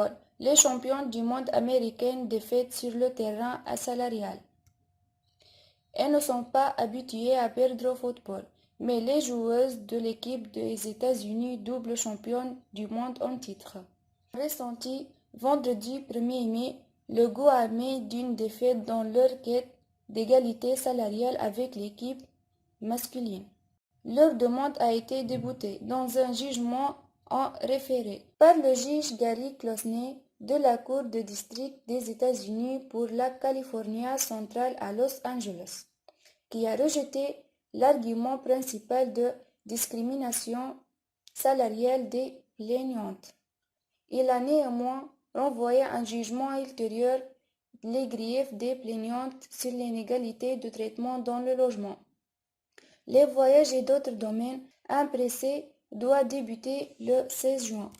football. Les champions du monde américains défaitent sur le terrain salarial. Elles ne sont pas habituées à perdre au football, mais les joueuses de l'équipe des États-Unis, double championne du monde en titre, ont ressenti vendredi 1er mai le goût amer d'une défaite dans leur quête d'égalité salariale avec l'équipe masculine. Leur demande a été déboutée dans un jugement en référé par le juge Gary Closney de la Cour de district des États-Unis pour la Californie centrale à Los Angeles, qui a rejeté l'argument principal de discrimination salariale des plaignantes. Il a néanmoins renvoyé un jugement ultérieur les griefs des plaignantes sur l'inégalité de traitement dans le logement, les voyages et d'autres domaines. Un procès doit débuter le 16 juin.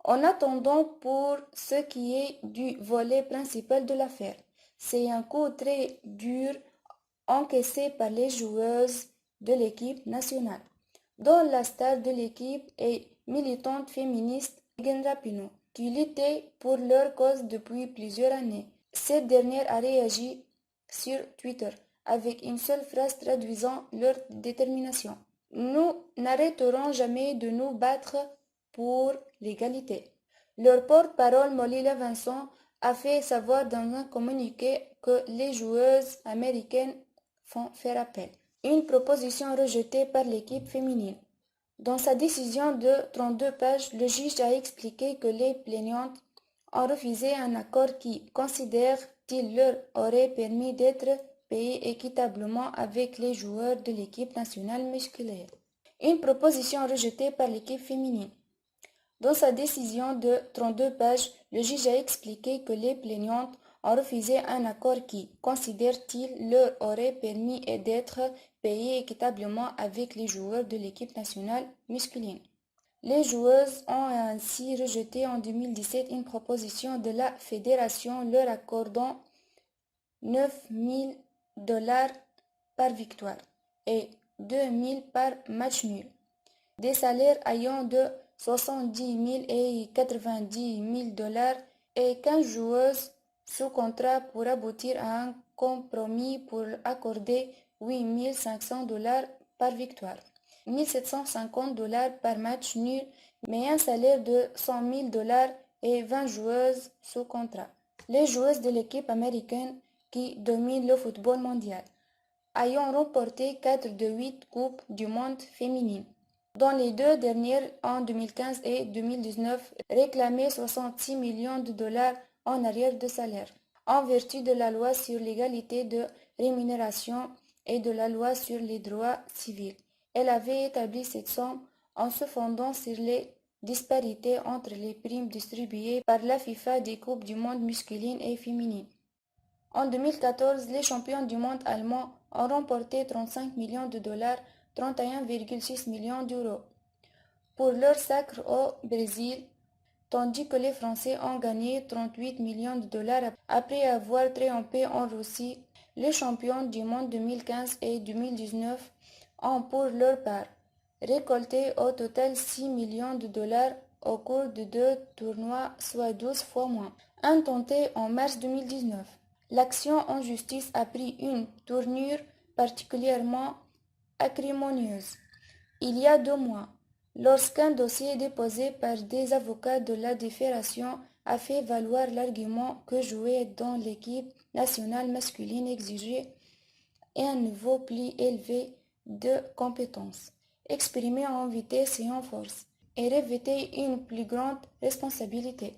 En attendant, pour ce qui est du volet principal de l'affaire, c'est un coup très dur encaissé par les joueuses de l'équipe nationale, dont la star de l'équipe est militante féministe Megan Rapinoe, qui luttait pour leur cause depuis plusieurs années. Cette dernière a réagi sur Twitter avec une seule phrase traduisant leur détermination. Nous n'arrêterons jamais de nous battre pour l'égalité. Leur porte-parole Molly Levinson a fait savoir dans un communiqué que les joueuses américaines font faire appel. Une proposition rejetée par l'équipe féminine. Dans sa décision de 32 pages, le juge a expliqué que les plaignantes ont refusé un accord qui, considère-t-il, leur aurait permis d'être payées équitablement avec les joueurs de l'équipe nationale masculine. Une proposition rejetée par l'équipe féminine. Dans sa décision de 32 pages, le juge a expliqué que les plaignantes ont refusé un accord qui, considère-t-il, leur aurait permis d'être payées équitablement avec les joueurs de l'équipe nationale masculine. Les joueuses ont ainsi rejeté en 2017 une proposition de la fédération leur accordant $9 000 par victoire et $2 000 par match nul, des salaires allant de $70 000 et $90 000 et 15 joueuses sous contrat pour aboutir à un compromis pour accorder $8 500 par victoire, $1 750 par match nul, mais un salaire de $100 000 et 20 joueuses sous contrat. Les joueuses de l'équipe américaine qui domine le football mondial, ayant remporté 4 de 8 coupes du monde féminines. Dans les deux dernières, en 2015 et 2019, réclamaient $66 millions en arrière de salaire, en vertu de la loi sur l'égalité de rémunération et de la loi sur les droits civils. Elle avait établi cette somme en se fondant sur les disparités entre les primes distribuées par la FIFA des coupes du monde masculines et féminines. En 2014, les champions du monde allemands ont remporté $35 millions, 31,6 millions d'euros, pour leur sacre au Brésil, tandis que les Français ont gagné $38 millions après avoir triomphé en Russie. Les champions du monde 2015 et 2019 ont pour leur part récolté au total $6 millions au cours de 2 tournois, soit 12 fois moins. Intenté en mars 2019. L'action en justice a pris une tournure particulièrement acrimonieuse il y a 2 mois, lorsqu'un dossier déposé par des avocats de la Fédération a fait valoir l'argument que jouer dans l'équipe nationale masculine exigeait un niveau plus élevé de compétences, exprimé en vitesse et en force, et revêtait une plus grande responsabilité.